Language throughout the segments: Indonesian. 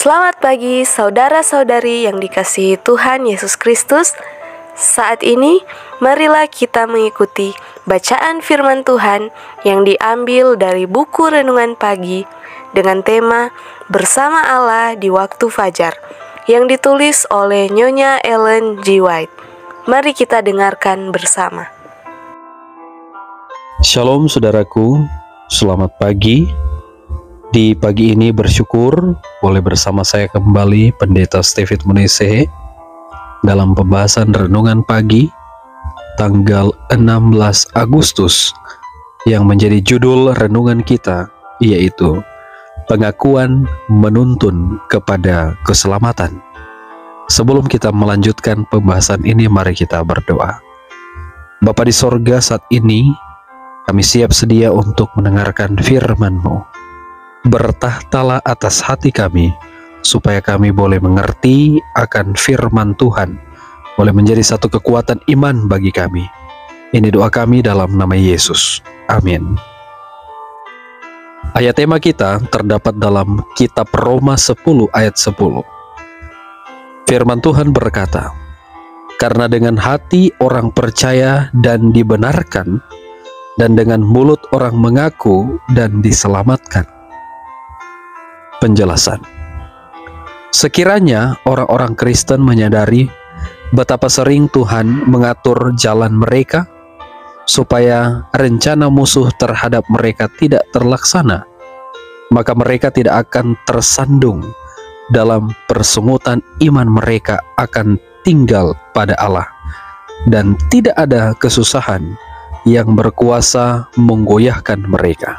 Selamat pagi saudara-saudari yang dikasihi Tuhan Yesus Kristus. Saat ini marilah kita mengikuti bacaan firman Tuhan yang diambil dari buku Renungan Pagi dengan tema Bersama Allah di Waktu Fajar yang ditulis oleh Nyonya Ellen G. White. Mari kita dengarkan bersama. Shalom saudaraku, selamat pagi. Di pagi ini bersyukur boleh bersama saya kembali Pendeta Stephen Munese dalam pembahasan Renungan Pagi tanggal 16 Agustus yang menjadi judul renungan kita, yaitu Pengakuan Menuntun kepada Keselamatan. Sebelum kita melanjutkan pembahasan ini, mari kita berdoa. Bapa di sorga, saat ini kami siap sedia untuk mendengarkan firman-Mu. Bertahtalah atas hati kami, supaya kami boleh mengerti akan firman Tuhan, boleh menjadi satu kekuatan iman bagi kami. Ini doa kami dalam nama Yesus. Amin. Ayat tema kita terdapat dalam kitab Roma 10 ayat 10. Firman Tuhan berkata, "Karena dengan hati orang percaya dan dibenarkan, dan dengan mulut orang mengaku dan diselamatkan." Penjelasan. Sekiranya orang-orang Kristen menyadari betapa sering Tuhan mengatur jalan mereka supaya rencana musuh terhadap mereka tidak terlaksana, maka mereka tidak akan tersandung dalam persungutan iman mereka akan tinggal pada Allah, dan tidak ada kesusahan yang berkuasa menggoyahkan mereka.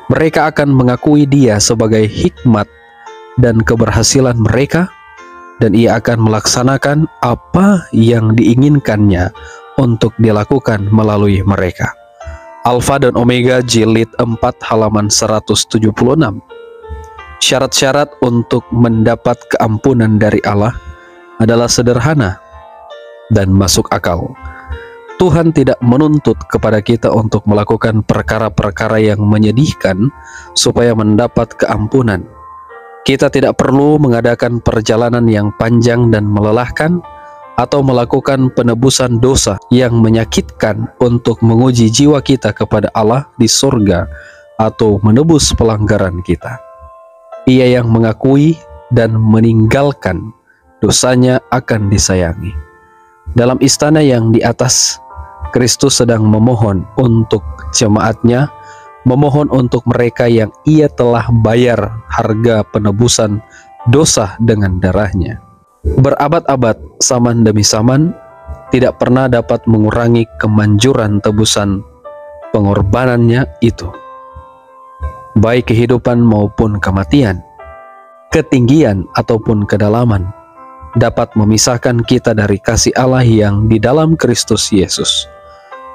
Mereka akan mengakui Dia sebagai hikmat dan keberhasilan mereka, dan Ia akan melaksanakan apa yang diinginkannya untuk dilakukan melalui mereka. Alfa dan Omega jilid 4 halaman 176. Syarat-syarat untuk mendapat keampunan dari Allah adalah sederhana dan masuk akal. Tuhan tidak menuntut kepada kita untuk melakukan perkara-perkara yang menyedihkan supaya mendapat keampunan. Kita tidak perlu mengadakan perjalanan yang panjang dan melelahkan atau melakukan penebusan dosa yang menyakitkan untuk menguji jiwa kita kepada Allah di surga atau menebus pelanggaran kita. Ia yang mengakui dan meninggalkan dosanya akan disayangi. Dalam istana yang di atas, Kristus sedang memohon untuk jemaatnya, memohon untuk mereka yang Ia telah bayar harga penebusan dosa dengan darahnya. Berabad-abad, zaman demi zaman, tidak pernah dapat mengurangi kemanjuran tebusan pengorbanannya itu. Baik kehidupan maupun kematian, ketinggian ataupun kedalaman, dapat memisahkan kita dari kasih Allah yang di dalam Kristus Yesus.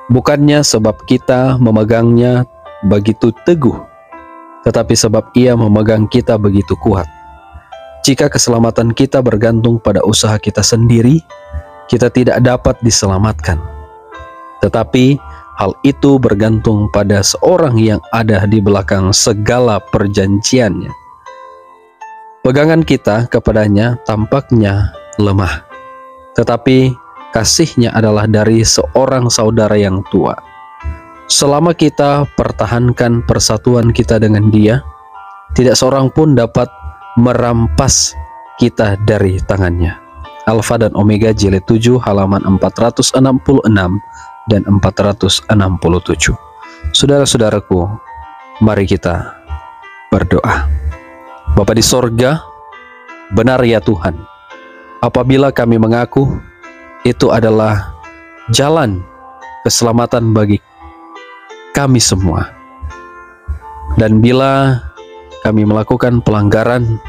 Bukannya sebab kita memegangnya begitu teguh, tetapi sebab Ia memegang kita begitu kuat. Jika keselamatan kita bergantung pada usaha kita sendiri, kita tidak dapat diselamatkan. Tetapi hal itu bergantung pada seorang yang ada di belakang segala perjanjiannya. Pegangan kita kepadanya tampaknya lemah, tetapi kasih-Nya adalah dari seorang saudara yang tua. Selama kita pertahankan persatuan kita dengan Dia, tidak seorang pun dapat merampas kita dari tangannya. Alfa dan Omega jilid 7 halaman 466 dan 467. Saudara-saudaraku, mari kita berdoa. Bapa di sorga, benar ya Tuhan, apabila kami mengaku itu adalah jalan keselamatan bagi kami semua. Dan bila kami melakukan pelanggaran,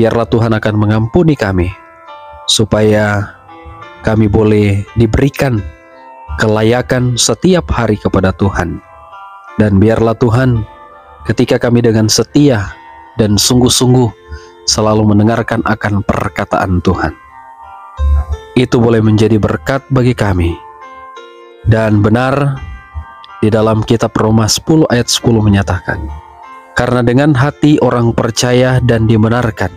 biarlah Tuhan akan mengampuni kami, supaya kami boleh diberikan kelayakan setiap hari kepada Tuhan. Dan biarlah Tuhan, ketika kami dengan setia dan sungguh-sungguh selalu mendengarkan akan perkataan Tuhan, itu boleh menjadi berkat bagi kami. Dan benar, di dalam kitab Roma 10 ayat 10 menyatakan, Karena dengan hati orang percaya dan dibenarkan,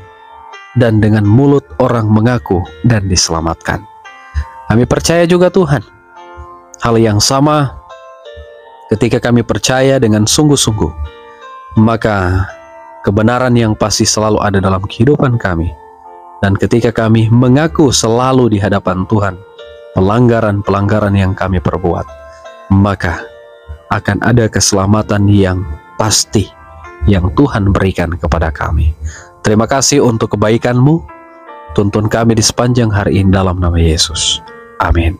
dan dengan mulut orang mengaku dan diselamatkan. Kami percaya juga Tuhan, hal yang sama ketika kami percaya dengan sungguh-sungguh, maka kebenaran yang pasti selalu ada dalam kehidupan kami. Dan ketika kami mengaku selalu di hadapan Tuhan pelanggaran-pelanggaran yang kami perbuat, maka akan ada keselamatan yang pasti yang Tuhan berikan kepada kami. Terima kasih untuk kebaikan-Mu. Tuntun kami di sepanjang hari ini dalam nama Yesus. Amin.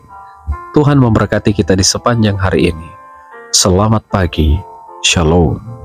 Tuhan memberkati kita di sepanjang hari ini. Selamat pagi. Shalom.